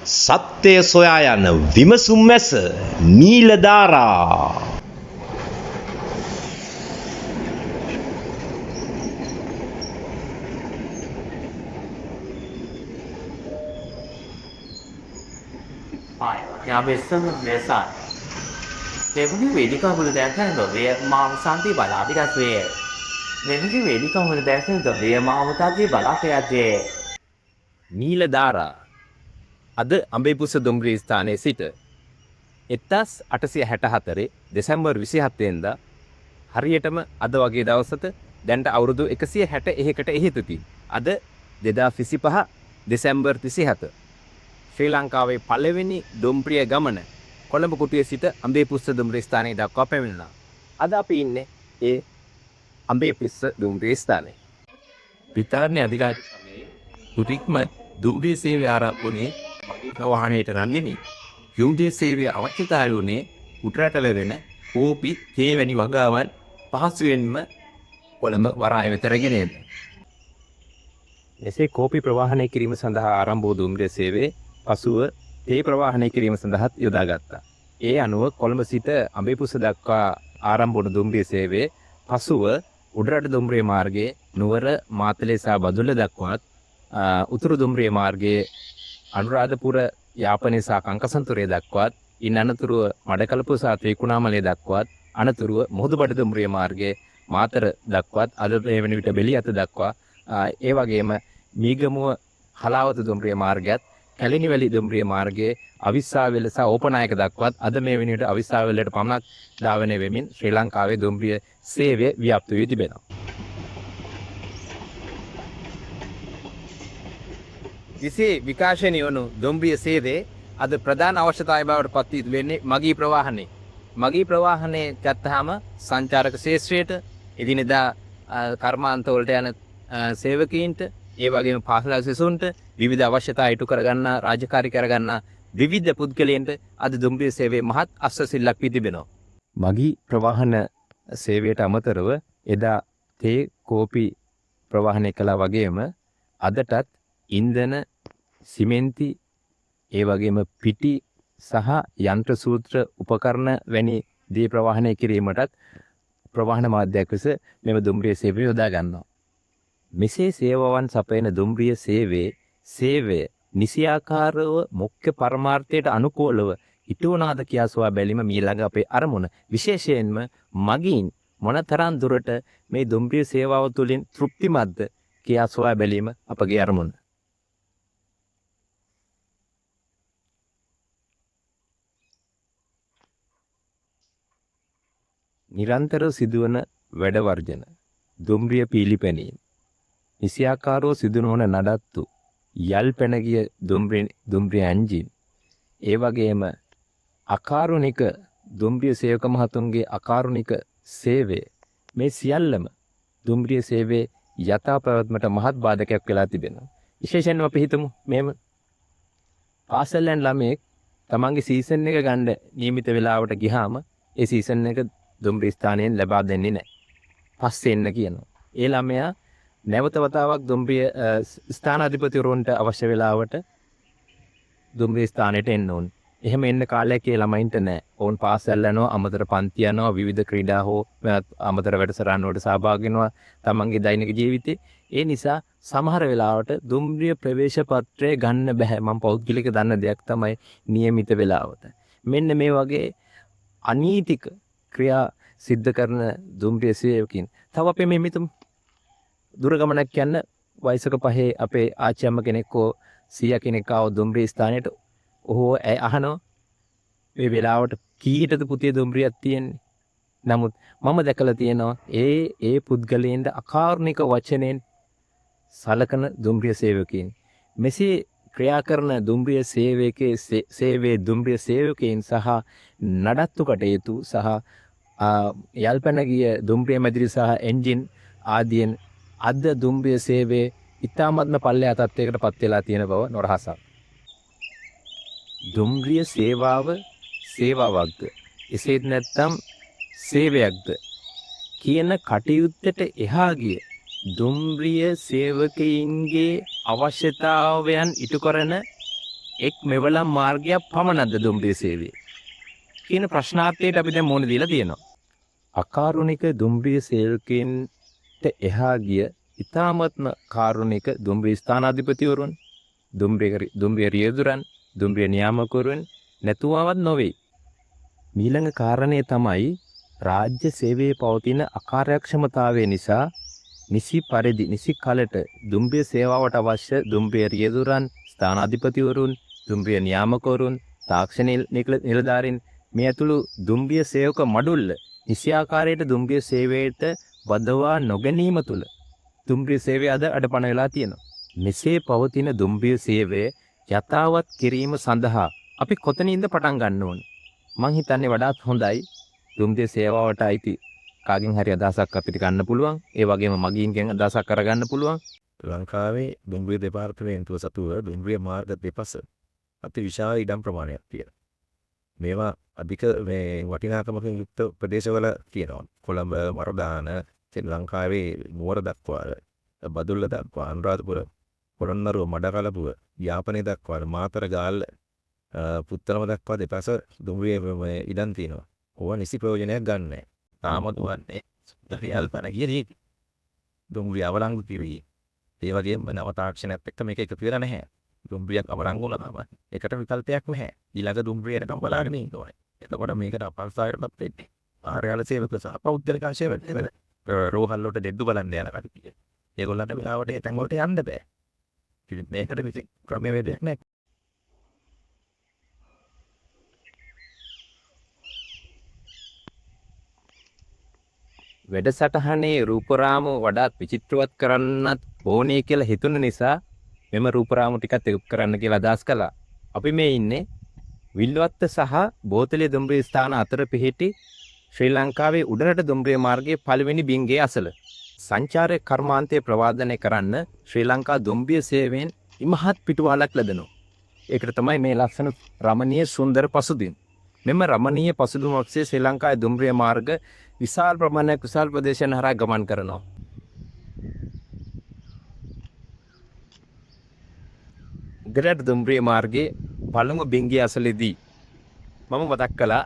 සත්‍යය සොයා යන විමසුම් මැස නීලධාරා. यहाँ पे सब वैसा लेकिन वेदिका मुझे देखा है तो ये माँ शांति बना भी करते हैं लेकिन वेदिका मुझे देखा है तो ये माँ मुताबिक बना के आते हैं නීලධාරා අද අඹේපුස්ස දුම්රිය ස්ථානයේ සිට 1864 දෙසැම්බර් 27 වෙනිදා හරියටම අද වගේ දවසක දැන්ට අවුරුදු 161කට එහෙතුති. අද 2025 දෙසැම්බර් 27 ශ්‍රී ලංකාවේ පළවෙනි දුම්රිය ගමන කොළඹ කුටියේ සිට අඹේපුස්ස දුම්රිය ස්ථානයේ දක්වා පැමිණෙනවා. අද අපි ඉන්නේ ඒ අඹේපුස්ස දුම්රිය ස්ථානයේ. පිටාරණේ අධිකාරී තුරික්ම දුම්රිය සේවය ආරම්භ වුණේ වාහනයට නම් නෙමෙයි. දුම්රිය සේවය අවශ්‍යතාවය වුණේ උඩරට ලැබෙන කෝපි තේ වැනි වගාවන් පහසුවෙන්ම කොළඹ වරාය වෙත රැගෙන එන්න. එසේ කෝපි ප්‍රවාහනය කිරීම සඳහා ආරම්භ වූ දුම්රිය සේවය පසුව තේ ප්‍රවාහනය කිරීම සඳහාත් යොදාගත්තා. ඒ අනුව කොළඹ සිට අඹේපුස්ස දක්වා ආරම්භ වුණු දුම්රිය සේවය පසුව උඩරට දුම්රිය මාර්ගයේ නුවර මාතලේ සහ බදුල්ල දක්වාත් උතුරු දුම්රිය මාර්ගයේ අනුරාධපුර යාපනයේ සහ කංකසන්තුරේ දක්වාත් ඉන් අනතුරුව මඩකලපුව සහ ත්‍රිකුණාමලය දක්වාත් අනතුරුව මුහුදුබඩ දුම්රිය මාර්ගයේ මාතර දක්වාත් අද වෙන විට බෙලියත දක්වා ඒ වගේම මීගමුව හලාවත දුම්රිය මාර්ගයත් කැලිනිවැලි දුම්රිය මාර්ගයේ අවිස්සාවේල සහ ඕපනායක දක්වාත් අද මේ වෙන විට අවිස්සාවේලට පමණක් ධාවනය වෙමින් ශ්‍රී ලංකාවේ දුම්රිය සේවය ව්‍යාප්ත වී තිබෙනවා. විසේ විකාශනය වනු දුම්රිය සේවයේ අද ප්‍රධාන අවශ්‍යතාවය බවට පත් වී වෙන්නේ මගී ප්‍රවාහනය. මගී ප්‍රවාහනය ගත්තාම සංචාරක ශේෂ්ත්‍රයට එදිනෙදා කර්මාන්තවලට යන සේවකීන්ට ඒ වගේම පාසල් සිසුන්ට විවිධ අවශ්‍යතා ඉටු කරගන්න රාජකාරී කරගන්න විවිධ පුද්ගලයන්ට අද දුම්රිය සේවයේ මහත් අස්වැසිල්ලක් වී තිබෙනවා. මගී ප්‍රවාහන සේවයට අමතරව එදා තේ කෝපි ප්‍රවාහනය කළා වගේම අදටත් ඉන්ධන සිමෙන්ති ඒ වගේම පිටි සහ යන්ත්‍ර සූත්‍ර උපකරණ වැනි දේ ප්‍රවාහනය කිරීමටත් ප්‍රවාහන මාධ්‍යයක් ලෙස මෙම දුම්රිය සේවය යොදා ගන්නවා. මෙසේ සේවාවන් සපයන දුම්රිය සේවය නිසියාකාරව මුඛ්‍ය පරමාර්ථයට අනුකූලව ඉටුවනාද කියා සොයා බැලීම මීළඟ අපේ අරමුණ. විශේෂයෙන්ම මගින් මොනතරම් දුරට මේ දුම්රිය සේවාව තුළින් තෘප්තිමත්ද කියා සොයා බැලීම අපගේ අරමුණ. නිරන්තර සිදුවන වැඩ වර්ජන දුම්රිය පීලිපැනීම නිසියාකාරව සිදු නොවන නඩත්තු යල් පැන ගිය දුම්රිය එන්ජින් ඒ වගේම අකාරුණික දුම්රිය සේවක මහතුන්ගේ අකාරුණික සේවය මේ සියල්ලම දුම්රිය සේවයේ යථා පැවැත්මට මහත් බාධකයක් වෙලා තිබෙනවා. විශේෂයෙන්ම අපි හිතමු මෙහෙම පාසල් යන ළමයෙක් තමන්ගේ සීසන් එක ගන්න නියමිත වෙලාවට ගියාම ඒ සීසන් එක දුම්රිය ස්ථානයෙන් ලබා දෙන්නේ නැහැ. පස්සේ එන්න කියනවා. ඒ ළමයා නැවත වතාවක් දුම්රිය ස්ථානාධිපතිවරුන්ට අවශ්‍ය වෙලාවට දුම්රිය ස්ථානයට එන්න ඕනේ. එහෙම එන්න කාලයක් ඒ ළමයින්ට නැහැ. ඕන් පාසල් යනවා, අමතර පන්ති යනවා, විවිධ ක්‍රීඩා හෝ අමතර වැඩසටහන් වලට සහභාගී වෙනවා තමන්ගේ දෛනික ජීවිතේ. ඒ නිසා සමහර වෙලාවට දුම්රිය ප්‍රවේශ පත්‍රය ගන්න බෑ. මම පෞද්ගලික දන්න දෙයක් තමයි નિયમિત වෙලාවට. මෙන්න මේ වගේ අනීතික ක්‍රියා සිද්ධ කරන දුම්රිය සේවකින් තව අපේ මේ මිතුම් දුර ගමනක් යන වයසක පහේ අපේ ආච්චි අම්ම කෙනෙක් හෝ සීයා කෙනෙක් ආව දුම්රිය ස්ථානයට ඔහු අහනවා මේ වෙලාවට කීයටද පුතේ දුම්රියක් තියෙන්නේ. නමුත් මම දැකලා තියෙනවා ඒ පුද්ගලයන්ට අකාරුණික වචනෙන් සලකන දුම්රිය සේවකයන්. මෙසේ ක්‍රියා කරන දුම්රිය සේවයේ දුම්රිය සේවකයන් සහ නඩත්තු කටයුතු සහ යල්පැන ගිය දුම්රිය මැදිරි සහ එන්ජින් ආදියෙන් අද දුම්රිය සේවයේ ඉතාමත්ම පල්ලෙහා තත්ත්වයකට පත් වෙලා තියෙන බව නොරහසක්. දුම්රිය සේවාවක්ද එසේත් නැත්නම් සේවයක්ද කියන කටයුත්තට එහා ගිය දුම්රිය සේවකයින්ගේ අවශ්‍යතාවයන් ඉටු කරන එක් මෙවලම් මාර්ගයක් පමණක්ද දුම්රිය සේවය කියන ප්‍රශ්නාර්ථයට අපි දැන් මුහුණ දීලා තියෙනවා. අකාරුණික දුම්රිය සේවකයන්ට එහා ගිය ඉතාමත්ම කාරුණික දුම්රිය ස්ථානාධිපතිවරුන්, දුම්රිය රියදුරන්, දුම්රිය නියාමකවරුන් නැතුවවත් නොවේ. ඊළඟ කාරණය තමයි රාජ්‍ය සේවයේ පවතින අකාර්යක්ෂමතාවය නිසා නිසි පරිදි නිසි කලට දුම්රිය සේවාවට අවශ්‍ය දුම්රිය රියදුරන්, ස්ථානාධිපතිවරුන්, දුම්රිය නියාමකවරුන්, තාක්ෂණික නිලධාරීන් මේ ඇතුළු දුම්රිය සේවක මඩුල්ල නිසි ආකාරයට දුම්රිය සේවයට වදවා නොගැනීම තුළ දුම්රිය සේවය අද අඩපණ වෙලා තියෙනවා. මෙසේ පවතින දුම්රිය සේවය යථාවත් කිරීම සඳහා අපි කොතනින්ද පටන් ගන්න ඕන? මං හිතන්නේ වඩාත් හොඳයි දුම්රිය සේවාවට අයිති කාගෙන් හරි අදහසක් අපිට ගන්න පුළුවන්. ඒ වගේම මගීන්ගෙන් අදහසක් කරගන්න පුළුවන්. ලංකාවේ දුම්රිය දෙපාර්තමේන්තුව සතුව දුම්රිය මාර්ග දෙපස අති විශාල ඉඩම් ප්‍රමාණයක් තියෙනවා. මේවා අධික මේ වටිනාකමකින් යුක්ත ප්‍රදේශවල තියෙනවා. කොළඹ, වරදාන, ශ්‍රී ලංකාවේ නුවර දක්වා, බදුල්ල දක්වා, අනුරාධපුර, පොළොන්නරුව, මඩකලපුව, යාපනයේ දක්වා, මාතර ගාල්ල, පුත්තලම දක්වා දෙපස දුම්රිය ඉඩම් තියෙනවා. ඕවා නිසි ප්‍රයෝජනයක් ගන්න නැහැ. තාම දුවන්නේ රියල් පණ ගියදී දුම්රිය අවලංගු කිරීම. ඒ වගේම නව තාක්ෂණයත් එක්ක මේක එකතු වෙලා නැහැ. දුම්රියක් අවලංගු වුණාම ඒකට විකල්පයක් නැහැ. ඊළඟ දුම්රියට බලාගෙන ඉන්න ඕනේ. එතකොට මේකට අපහසුතාවයටපත් වෙන්නේ. ආර්යාල සේවක සහ පෞද්ගලික අංශය වෙන්නේ. රෝහල් වලට දෙද්දු බලන්න යන කට්ටිය. ඒගොල්ලන්ට වෙලාවට ඒ තැන් වලට යන්න බෑ. ඉතින් මේකට විසි ක්‍රමවේදයක් නැහැ. වැඩසටහනේ රූපරාමු වඩාත් විචිත්‍රවත් කරන්නත් ඕනේ කියලා හිතුන නිසා මෙම රූපරාමු ටිකත් එකතු කරන්න කියලා අදහස් කළා. අපි මේ ඉන්නේ විල්වත්ත සහ බෝතලිය දුම්රිය ස්ථාන අතර පිහිටි ශ්‍රී ලංකාවේ උඩරට දුම්රිය මාර්ගයේ පළවෙනි බිංගේ අසල. සංචාරක කර්මාන්තයේ ප්‍රවාදනය කරන්න ශ්‍රී ලංකා දුම්රිය සේවයෙන් ඉමහත් පිටුවහලක් ලැබෙනවා. ඒකට තමයි මේ ලස්සන රමණීය සුන්දර පසුබිම්. මෙම රමණීය පසුබිම ඔස්සේ ශ්‍රී ලංකාවේ දුම්රිය මාර්ග විශාල ප්‍රමාණයක් විශාල ප්‍රදේශයන් හරහා ගමන් කරනවා. උඩරට දුම්රිය මාර්ගයේ පළමු බිංගේ අසලේදී මම මතක් කළා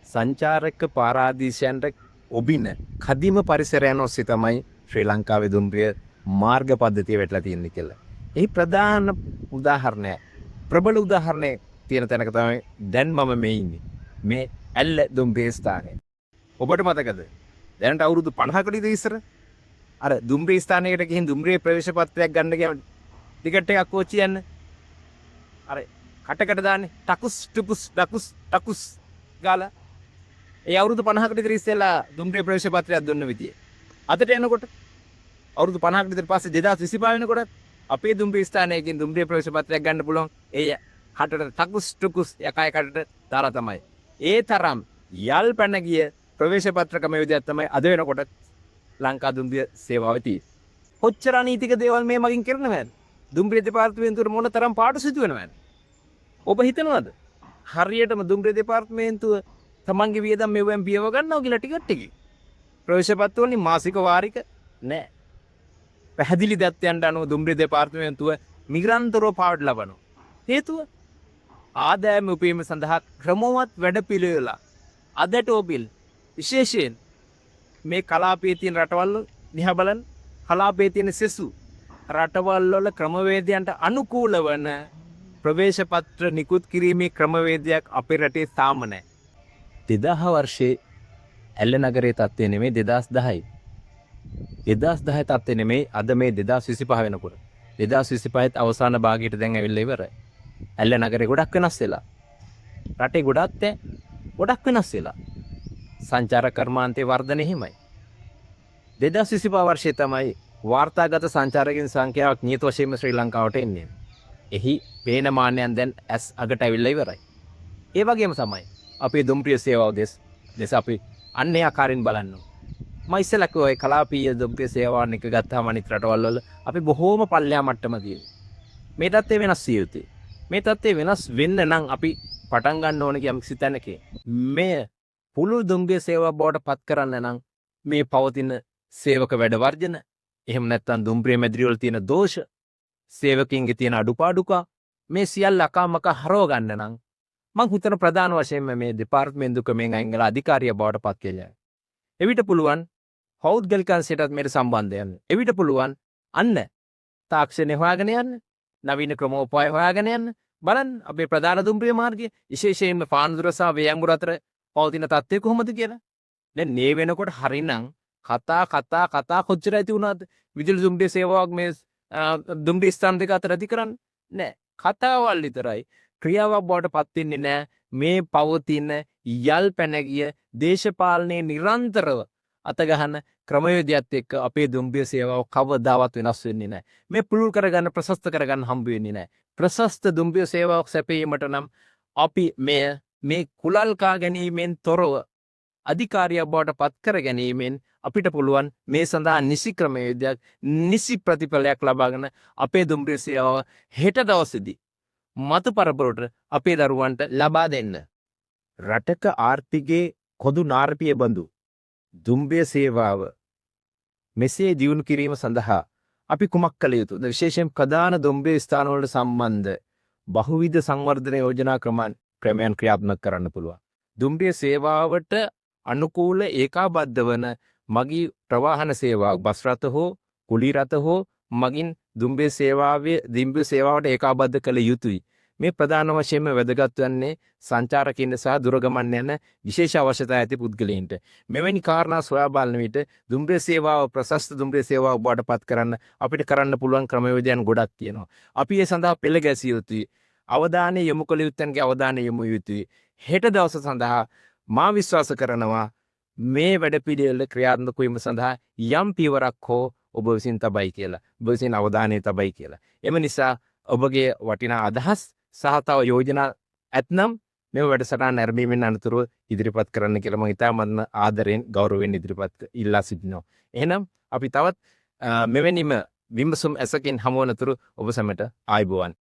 සංචාරක පාරාදීසයන්ට ඔබින කදිම පරිසරයන් ඔස්සේ තමයි ශ්‍රී ලංකාවේ දුම්රිය මාර්ග පද්ධතිය වෙట్లా තියෙන්නේ කියලා. එහි ප්‍රධාන උදාහරණය ප්‍රබල උදාහරණයක් තියෙන තැනක තමයි දැන් මම මේ ඉන්නේ. මේ ඇල්ල දුම්රිය ස්ථානය. ඔබට මතකද? දැනට අවුරුදු 50කට ඉඳන් ඉස්සර අර දුම්රිය ස්ථානයකට ගිහින් දුම්රිය ප්‍රවේශ පත්‍රයක් ගන්න ගියාම ටිකට් එකක් කෝච්චි යන්න අර කටකට දාන්නේ ටකුස් ටුකුස් ටකුස් ටකුස් ගාලා ඒ අවුරුදු 50කට විතර ඉස්සෙල්ලා දුම්රිය ප්‍රවේශ පත්‍රයක් දුන්න විදිය. අදට එනකොට අවුරුදු 50කට විතර පස්සේ 2025 වෙනකොට අපේ දුම්රිය ස්ථානයකින් දුම්රිය ප්‍රවේශ පත්‍රයක් ගන්න පුළුවන්. ඒ කටට ටකුස් ටුකුස් එකයි කටට දාලා තමයි. ඒ තරම් යල් පැන ගිය ප්‍රවේශ පත්‍ර ක්‍රම විදියක් තමයි අද වෙනකොට ලංකා දුම්රිය සේවාවේ තියෙන්නේ. කොච්චර අනීතික දේවල් මේ මගින් කරනවද? දුම්රිය දෙපාර්තමේන්තුවට මොන තරම් පාඩු සිදු වෙනවද? ඔබ හිතනවද? හරියටම දුම්රිය දෙපාර්තමේන්තුව තමන්ගේ වියදම් මෙවෙන් පියව ගන්නවා කියලා ටිකට් එකේ. ප්‍රවේශ පත්‍ර වලින් මාසික වාරික නෑ. පැහැදිලි දත්තයන්ට අනුව දුම්රිය දෙපාර්තමේන්තුව නිරන්තරව පාඩු ලබනවා. හේතුව ආදායම උපයීම සඳහා ක්‍රමවත් වැඩපිළිවෙල අදට ඔබිල් විශේෂයෙන් මේ කලාපයේ තියෙන රටවල් දිහා බලන්න කලාපයේ තියෙන සෙසු රටවල් වල ක්‍රමවේදයන්ට අනුකූල වන ප්‍රවේශ පත්‍ර නිකුත් කිරීමේ ක්‍රමවේදයක් අපේ රටේ තාම නැහැ. 2000 වර්ෂයේ ඇල්ල නගරයේ තත්ත්වය නෙමෙයි 2010යි. 2010 තත්ත්වය නෙමෙයි අද මේ 2025 වෙනකොට. 2025ත් අවසාන භාගයට දැන් ඇවිල්ලා ඉවරයි. ඇල්ල නගරේ ගොඩක් වෙනස් වෙලා. රටේ ගොඩක් වෙනස් වෙලා. සංචාර කර්මාන්තයේ වර්ධනය හිමයි. 2025 වර්ෂයේ තමයි වාර්තාගත සංචාරකයන් සංඛ්‍යාවක් නියත වශයෙන්ම ශ්‍රී ලංකාවට එන්නේ. එහි පේන මානයන් දැන් ඇස් අගට ඇවිල්ලා ඉවරයි. ඒ වගේම තමයි අපේ දුම්රිය සේවාව දෙස අපි අන්නේ ආකාරයෙන් බලන්න. මම ඉස්සෙල්ලා කිව්වා ඒ කලාපීය දුම්රිය සේවාවන් එක ගත්තාම අනිත් රටවල් වල අපි බොහෝම පල්ලෙහා මට්ටමදී. මේ තත්ත්වය වෙනස් විය යුතුයි. මේ තත්ත්වය වෙනස් වෙන්න නම් අපි පටන් ගන්න ඕනේ යම්කිසි තැනක. මේ පුළුල් දුම්රිය සේවාව බවට පත් කරන්න නම් මේ පවතින සේවක වැඩ වර්ජන එහෙම නැත්නම් දුම්රිය මැදිරිවල තියෙන දෝෂ සේවකින්ගේ තියෙන අඩුපාඩුකම් මේ සියල්ල අකාමක හරව ගන්න නම් මං හිතන ප්‍රධාන වශයෙන්ම මේ දෙපාර්තමේන්තු ක්‍රමයෙන් අයින් කරලා අධිකාරිය බවට පත් කියලා. එවිට පුළුවන් පෞද්ගලිකංශයටත් මේට සම්බන්ධ යන්න. එවිට පුළුවන් අන්න තාක්ෂණය හොයාගෙන යන්න, නවීන ක්‍රමෝපාය හොයාගෙන යන්න. බලන්න අපේ ප්‍රධාන දුම්රිය මාර්ගය විශේෂයෙන්ම පානදුර සහ වේයන්ගුර අතර පවතින තත්ත්වය කොහොමද කියලා. දැන් මේ වෙනකොට හරිනම් කතා කොච්චර ඇති වුණාද? විදුලි දුම්රිය සේවාවක් මේ දුම්රිය ස්ථාන දෙක අතර ඇති කරන්න නෑ. කතාවල් විතරයි. ක්‍රියාවක් බවට පත් වෙන්නේ නෑ. මේ පවතින යල් පැනගිය දේශපාලනයේ නිරන්තරව අතගහන ක්‍රමවේදයත් එක්ක අපේ දුම්රිය සේවාව කවදාවත් වෙනස් වෙන්නේ නැහැ. මේ පුළුල් කරගන්න ප්‍රශස්ත කරගන්න හම්බ වෙන්නේ නැහැ. ප්‍රශස්ත දුම්රිය සේවාවක් සැපයීමට නම් අපි මේ කුලල් කා ගැනීමෙන් තොරව අධිකාරියක් බවට පත් කර ගැනීමෙන් අපිට පුළුවන් මේ සඳහා නිසි ක්‍රමවේදයක් නිසි ප්‍රතිඵලයක් ලබාගෙන අපේ දුම්රිය සේවාව හෙට දවසේදී මතු පරපුරට අපේ දරුවන්ට ලබා දෙන්න. රටක ආර්ථිකයේ කොදු නාරපිය බඳු දුම්රිය සේවාව මෙසේ දියුණු කිරීම සඳහා අපි කුමක් කළ යුතුද? විශේෂයෙන් ප්‍රධාන දුම්රිය ස්ථානවලට සම්බන්ධ බහුවිධ සංවර්ධන යෝජනා ක්‍රමයන් ක්‍රියාත්මක කරන්න පුළුවන්. දුම්රිය සේවාවට අනුකූල ඒකාබද්ධ වන මගී ප්‍රවාහන සේවාවක් බස් රථ හෝ කුලී රථ හෝ මගින් දුම්රිය සේවාවට ඒකාබද්ධ කළ යුතුයි. මේ ප්‍රධාන වශයෙන්ම වැදගත් වන්නේ සංචාරකින්ට සහ දුරගමන් යන විශේෂ අවශ්‍යතා ඇති පුද්ගලයන්ට. මෙවැනි කාරණා සොයා බලන විට දුම්රිය සේවාව ප්‍රශස්ත දුම්රිය සේවාවක් බවට පත් කරන්න අපිට කරන්න පුළුවන් ක්‍රමවේදයන් ගොඩක් තියෙනවා. අපි ඒ සඳහා පෙළ ගැසිය යුතුයි. අවධානය යොමු කළ යුත්තන්ගේ අවධානය යොමු යුතුයි. හෙට දවස සඳහා මා විශ්වාස කරනවා මේ වැඩපිළිවෙල ක්‍රියාත්මක වීම සඳහා යම් පියවරක් හෝ ඔබ විසින් තබයි කියලා. ඔබ විසින් අවධානය තබයි කියලා. එම නිසා ඔබගේ වටිනා අදහස් සහ තව යෝජනා ඇතනම් මේ වැඩසටහන නැරඹීමෙන් අනතුරුව ඉදිරිපත් කරන්න කියලා මම ඉතාමත්ම ආදරෙන් ගෞරවයෙන් ඉදිරිපත් ඉල්ලා සිටිනවා. එහෙනම් අපි තවත් මෙවැනිම විමසුම් ඇසකින් හමුවනතුරු ඔබ සැමට ආයුබෝවන්.